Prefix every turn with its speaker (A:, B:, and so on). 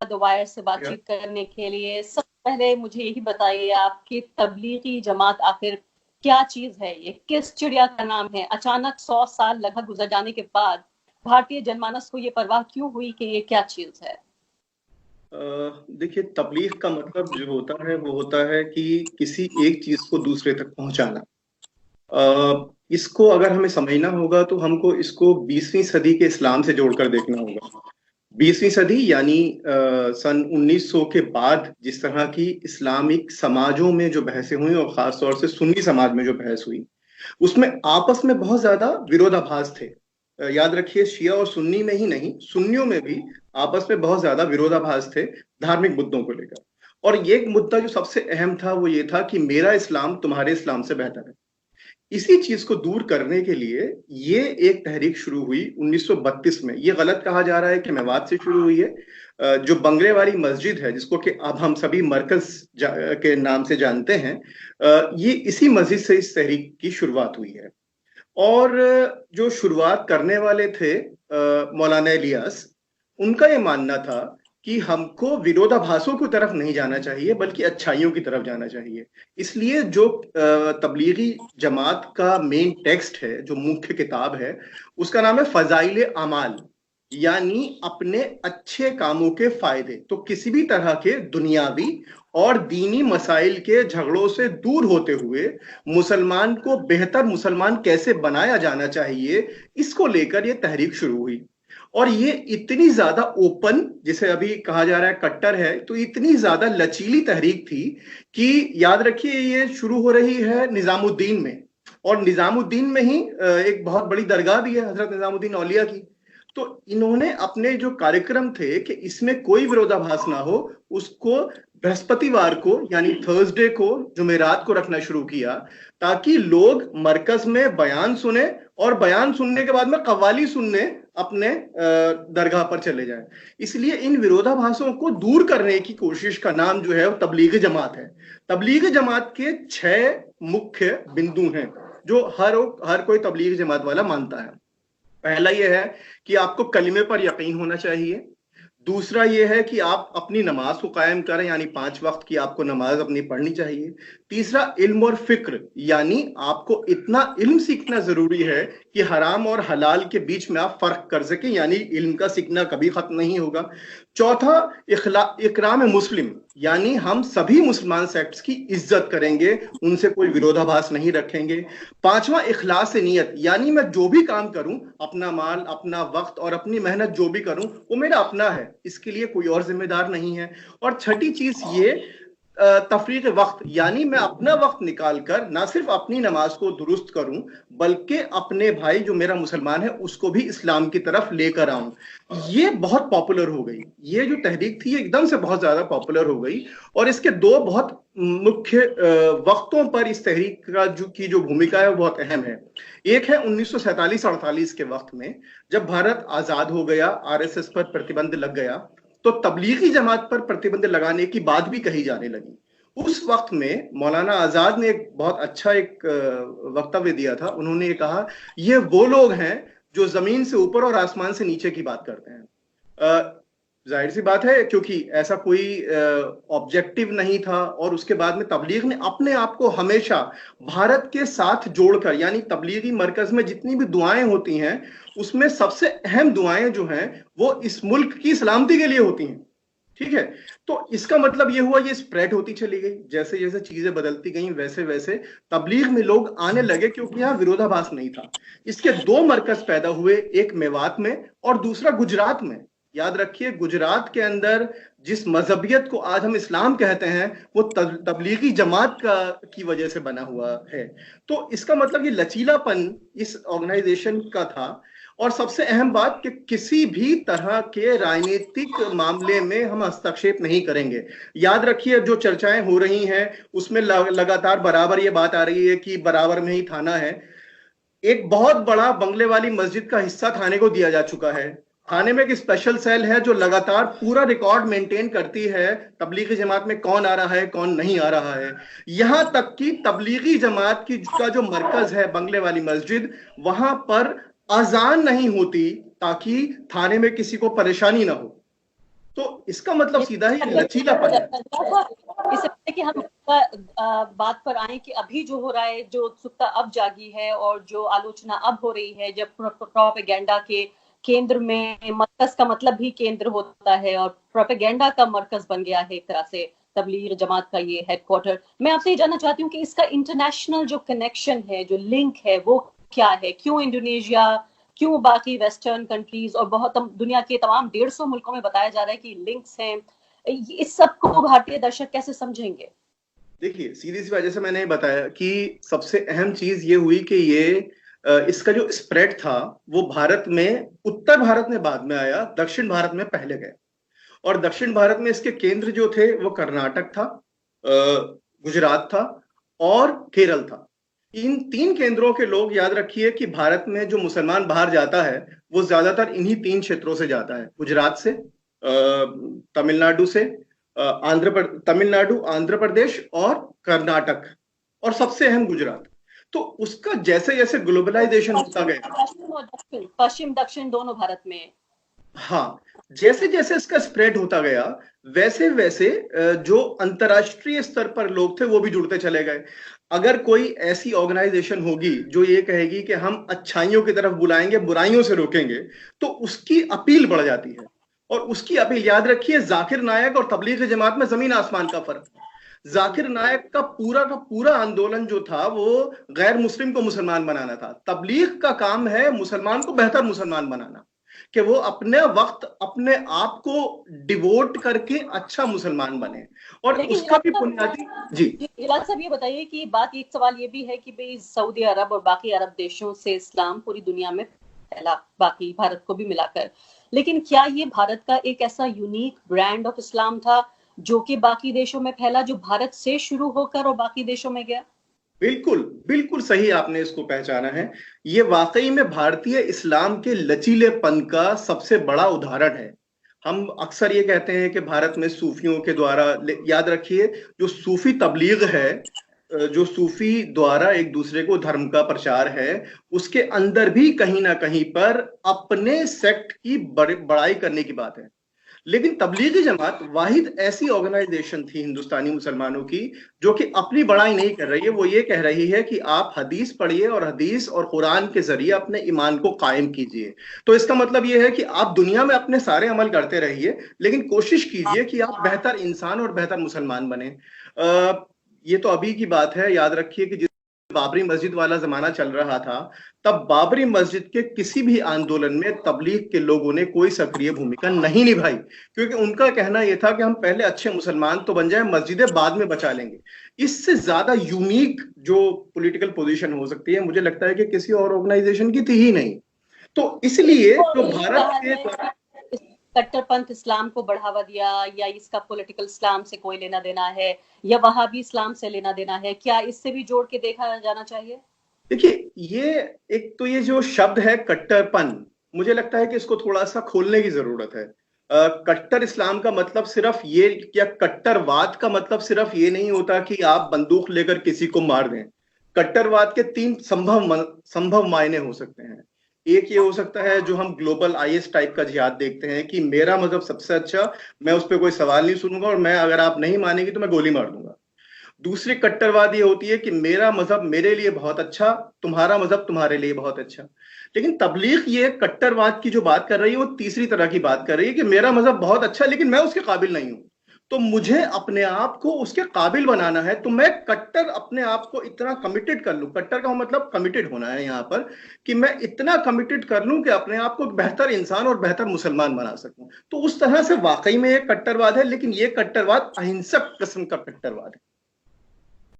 A: The wire से बातचीत करने के लिए। सबसे पहले मुझे यही बताइए आप कि तबलीगी जमात आखिर क्या चीज है, ये किस चिड़िया का नाम है? अचानक 100 साल लगभग गुजर जाने के बाद भारतीय जनमानस को ये परवाह क्यों हुई कि ये क्या चीज है?
B: देखिए, तबलीग का मतलब जो होता है वो होता है कि किसी एक चीज को दूसरे तक पहुंचाना। इसको अगर हमें समझना होगा तो हमको इसको 20वीं सदी के इस्लाम से जोड़कर देखना होगा। 20वीं सदी यानी सन 1900 के बाद जिस तरह की इस्लामिक समाजों में जो बहसें हुई और खास तौर से सुन्नी समाज में जो बहस हुई, उसमें आपस में बहुत ज्यादा विरोधाभास थे। याद रखिए, शिया और सुन्नी में ही नहीं, सुन्नियों में भी आपस में बहुत ज्यादा विरोधाभास थे धार्मिक मुद्दों को लेकर। और ये एक मुद्दा जो सबसे अहम था वो ये था कि मेरा इस्लाम तुम्हारे इस्लाम से बेहतर है। इसी चीज को दूर करने के लिए ये एक तहरीक शुरू हुई 1932 में। ये गलत कहा जा रहा है कि मेवात से शुरू हुई है। जो बंगले वाली मस्जिद है, जिसको कि अब हम सभी मरकज के नाम से जानते हैं, ये इसी मस्जिद से इस तहरीक की शुरुआत हुई है। और जो शुरुआत करने वाले थे मौलाना इलियास, उनका ये मानना था कि हमको विरोधाभासों की तरफ नहीं जाना चाहिए बल्कि अच्छाइयों की तरफ जाना चाहिए। इसलिए जो तबलीगी जमात का मेन टेक्स्ट है, जो मुख्य किताब है, उसका नाम है फजाइल अमाल, यानी अपने अच्छे कामों के फायदे। तो किसी भी तरह के दुनियावी और दीनी मसाइल के झगड़ों से दूर होते हुए मुसलमान को बेहतर मुसलमान कैसे बनाया जाना चाहिए, इसको लेकर यह तहरीक शुरू हुई। और ये इतनी ज्यादा ओपन, जिसे अभी कहा जा रहा है कट्टर है, तो इतनी ज्यादा लचीली तहरीक थी कि याद रखिए ये शुरू हो रही है निजामुद्दीन में, और निजामुद्दीन में ही एक बहुत बड़ी दरगाह भी है हजरत निजामुद्दीन औलिया की। तो इन्होंने अपने जो कार्यक्रम थे कि इसमें कोई विरोधाभास ना हो, उसको बृहस्पतिवार को यानी थर्सडे को, जुमेरात को रखना शुरू किया, ताकि लोग मरकज में बयान सुने और बयान सुनने के बाद में कव्वाली सुनने अपने दरगाह पर चले जाएं। इसलिए इन विरोधाभासों को दूर करने की कोशिश का नाम जो है वो तबलीग जमात है। तबलीग जमात के 6 मुख्य बिंदु हैं जो हर कोई तबलीग जमात वाला मानता है। पहला यह है कि आपको कलिमे पर यकीन होना चाहिए। दूसरा यह है कि आप अपनी नमाज को कायम करें, यानी 5 वक्त की आपको नमाज अपनी पढ़नी चाहिए। तीसरा इल्म और फिक्र, यानी आपको इतना इल्म सीखना जरूरी है कि हराम और हलाल के बीच में आप फर्क कर सकें, यानी इल्म का सीखना कभी खत्म नहीं होगा। चौथा इकराम मुस्लिम, यानी हम सभी मुसलमान सेक्ट्स की इज्जत करेंगे, उनसे कोई विरोधाभास नहीं रखेंगे। पांचवा इखलास नियत, यानी मैं जो भी काम करूं, अपना माल, अपना वक्त और अपनी मेहनत जो भी करूं, वो मेरा अपना है, इसके लिए कोई और जिम्मेदार नहीं है। और छठी चीज ये तफरीक वक्त, यानी मैं अपना वक्त निकाल कर ना सिर्फ अपनी नमाज को दुरुस्त करूं बल्कि अपने भाई जो मेरा मुसलमान है उसको भी इस्लाम की तरफ लेकर आऊं। ये बहुत पॉपुलर हो गई, ये जो तहरीक थी ये एकदम से बहुत ज्यादा पॉपुलर हो गई। और इसके 2 बहुत मुख्य वक्तों पर इस तहरीक का जो भूमिका है वो बहुत अहम है। एक है 1947-48 के वक्त में, जब भारत आजाद हो गया, आरएसएस पर प्रतिबंध लग गया, तो तबलीगी जमात पर प्रतिबंध लगाने की बात भी कही जाने लगी। उस वक्त में मौलाना आजाद ने एक बहुत अच्छा एक वक्तव्य दिया था। उन्होंने ये कहा, ये वो लोग हैं जो जमीन से ऊपर और आसमान से नीचे की बात करते हैं। जाहिर सी बात है, क्योंकि ऐसा कोई ऑब्जेक्टिव नहीं था। और उसके बाद में तबलीग ने अपने आप को हमेशा भारत के साथ जोड़कर, यानी तबलीगी मरकज में जितनी भी दुआएं होती हैं उसमें सबसे अहम दुआएं जो हैं वो इस मुल्क की सलामती के लिए होती हैं। ठीक है, तो इसका मतलब ये हुआ, ये स्प्रेड होती चली गई। जैसे जैसे चीजें बदलती गई वैसे वैसे तबलीग में लोग आने लगे, क्योंकि यहां विरोधाभास नहीं था। इसके 2 मरकज पैदा हुए, एक मेवात में और दूसरा गुजरात में। याद रखिए, गुजरात के अंदर जिस मजहबियत को आज हम इस्लाम कहते हैं वो तबलीगी जमात की वजह से बना हुआ है। तो इसका मतलब ये लचीलापन इस ऑर्गेनाइजेशन का था। और सबसे अहम बात कि किसी भी तरह के राजनीतिक मामले में हम हस्तक्षेप नहीं करेंगे। याद रखिए, जो चर्चाएं हो रही हैं उसमें लगातार बराबर ये बात आ रही है कि बराबर में ही थाना है। एक बहुत बड़ा बंगले वाली मस्जिद का हिस्सा थाने को दिया जा चुका है। थाने में एक स्पेशल सेल है जो लगातार पूरा रिकॉर्ड मेंटेन करती है तबलीगी जमात में कौन आ रहा है कौन नहीं आ रहा है। यहां तक कि तबलीगी जमात का जो मरकज है बंगले वाली मस्जिद, वहां पर अजान नहीं होती ताकि थाने में किसी को परेशानी ना हो। तो इसका मतलब सीधा ही लचीलापन है।
A: इससे पहले कि हम बात पर आए कि अभी जो हो रहा है, जो उत्सुकता अब जागी है और जो आलोचना अब हो रही है, जब प्रोपेगेंडा के केंद्र में, मरकज का मतलब भी केंद्र होता है और प्रोपेगेंडा का मरकज बन गया है एक तरह से तबलीग जमात का ये हेडक्वार्टर। मैं आपसे ये जानना चाहती हूँ कि इसका इंटरनेशनल जो कनेक्शन है, जो लिंक है, वो क्या है? क्यों इंडोनेशिया, क्यों बाकी वेस्टर्न कंट्रीज और बहुत दुनिया के तमाम 150 मुल्कों में बताया जा रहा है कि लिंक्स हैं? इस सब को भारतीय दर्शक कैसे समझेंगे?
B: देखिए, सीधी सी वजह से मैंने बताया कि सबसे अहम चीज ये हुई कि ये इसका जो स्प्रेड था वो भारत में, उत्तर भारत में बाद में आया, दक्षिण भारत में पहले गया। और दक्षिण भारत में इसके केंद्र जो थे वो कर्नाटक था, गुजरात था और केरल था। इन तीन केंद्रों के लोग, याद रखिए कि भारत में जो मुसलमान बाहर जाता है वो ज्यादातर इन्हीं तीन क्षेत्रों से जाता है, गुजरात से, तमिलनाडु से, तमिलनाडु, आंध्र प्रदेश और कर्नाटक, और सबसे अहम गुजरात। तो उसका जैसे जैसे ग्लोबलाइजेशन होता गया,
A: पश्चिम दक्षिण दोनों भारत में,
B: हाँ, जैसे जैसे इसका स्प्रेड होता गया वैसे वैसे जो अंतरराष्ट्रीय स्तर पर लोग थे वो भी जुड़ते चले गए। अगर कोई ऐसी ऑर्गेनाइजेशन होगी जो ये कहेगी कि हम अच्छाइयों की तरफ बुलाएंगे, बुराइयों से रोकेंगे, तो उसकी अपील बढ़ जाती है। और उसकी अपील, याद रखिए, जाकिर नायक और तबलीग जमात में जमीन आसमान का फर्क है। जाकिर नायक का पूरा आंदोलन जो था वो गैर मुस्लिम को मुसलमान बनाना था। तबलीग का काम है मुसलमान को बेहतर मुसलमान बनाना, कि वो अपने वक्त, अपने आप को डिवोट करके अच्छा मुसलमान बने। और उसका भी बुनियादी, जी
A: इलाज साहब, ये बताइए कि बात, एक सवाल ये भी है कि भाई सऊदी अरब और बाकी अरब देशों से इस्लाम पूरी दुनिया में फैला, बाकी भारत को भी मिलाकर, लेकिन क्या ये भारत का एक ऐसा यूनिक ब्रांड ऑफ इस्लाम था जो कि बाकी देशों में फैला, जो भारत से शुरू होकर और बाकी देशों में गया?
B: बिल्कुल बिल्कुल सही आपने इसको पहचाना है। ये वाकई में भारतीय इस्लाम के लचीलेपन का सबसे बड़ा उदाहरण है। हम अक्सर ये कहते हैं कि भारत में सूफियों के द्वारा, याद रखिए, जो सूफी तबलीग है, जो सूफी द्वारा एक दूसरे को धर्म का प्रचार है, उसके अंदर भी कहीं ना कहीं पर अपने सेक्ट की बड़ाई करने की बात है। लेकिन तबलीगी जमात वाहिद ऐसी ऑर्गेनाइजेशन थी हिंदुस्तानी मुसलमानों की जो कि अपनी बड़ाई नहीं कर रही है। वो ये कह रही है कि आप हदीस पढ़िए और हदीस और कुरान के जरिए अपने ईमान को कायम कीजिए। तो इसका मतलब ये है कि आप दुनिया में अपने सारे अमल करते रहिए, लेकिन कोशिश कीजिए कि आप बेहतर इंसान और बेहतर मुसलमान बने। ये तो अभी की बात है। याद रखिए कि बाबरी मस्जिद वाला जमाना चल रहा था, तब बाबरी मस्जिद के किसी भी आंदोलन में तबलीग के लोगों ने कोई सक्रिय भूमिका नहीं निभाई, क्योंकि उनका कहना यह था कि हम पहले अच्छे मुसलमान तो बन जाए, मस्जिदें बाद में बचा लेंगे। इससे ज्यादा यूनिक जो पॉलिटिकल पोजीशन हो सकती है, मुझे लगता है कि किसी और ऑर्गेनाइजेशन की थी ही नहीं। तो इसलिए जो भारत के
A: कट्टरपंथ इस्लाम को बढ़ावा दिया, या इसका पॉलिटिकल इस्लाम से कोई लेना देना है, या वहाबी इस्लाम से लेना देना है, क्या इससे भी जोड़ के देखा जाना चाहिए?
B: देखिए, ये एक तो ये जो शब्द है कट्टरपन, मुझे लगता है कि इसको थोड़ा सा खोलने की जरूरत है। कट्टर इस्लाम का मतलब सिर्फ ये, या कट्टरवाद का मतलब सिर्फ ये नहीं होता कि आप बंदूक लेकर किसी को मार दें। कट्टरवाद के तीन संभव मायने हो सकते हैं। एक ये हो सकता है जो हम ग्लोबल आईएस टाइप का जिहाद देखते हैं कि मेरा मजहब सबसे अच्छा, मैं उस पर कोई सवाल नहीं सुनूंगा और मैं, अगर आप नहीं मानेंगे तो मैं गोली मार दूंगा। दूसरी कट्टरवाद ये होती है कि मेरा मजहब मेरे लिए बहुत अच्छा, तुम्हारा मजहब तुम्हारे लिए बहुत अच्छा। लेकिन तबलीग ये कट्टरवाद की जो बात कर रही है वो तीसरी तरह की बात कर रही है कि मेरा मजहब बहुत अच्छा लेकिन मैं उसके काबिल नहीं हूं, तो मुझे अपने आप को उसके काबिल बनाना है, तो मैं कट्टर अपने आप को इतना कमिटेड कर लूं। कट्टर का मतलब कमिटेड होना है यहाँ पर, कि मैं इतना कमिटेड कर लूं कि अपने आप को बेहतर इंसान और बेहतर मुसलमान बना सकूं। तो उस तरह से वाकई में एक कट्टरवाद है, लेकिन ये कट्टरवाद अहिंसक किस्म का कट्टरवाद है।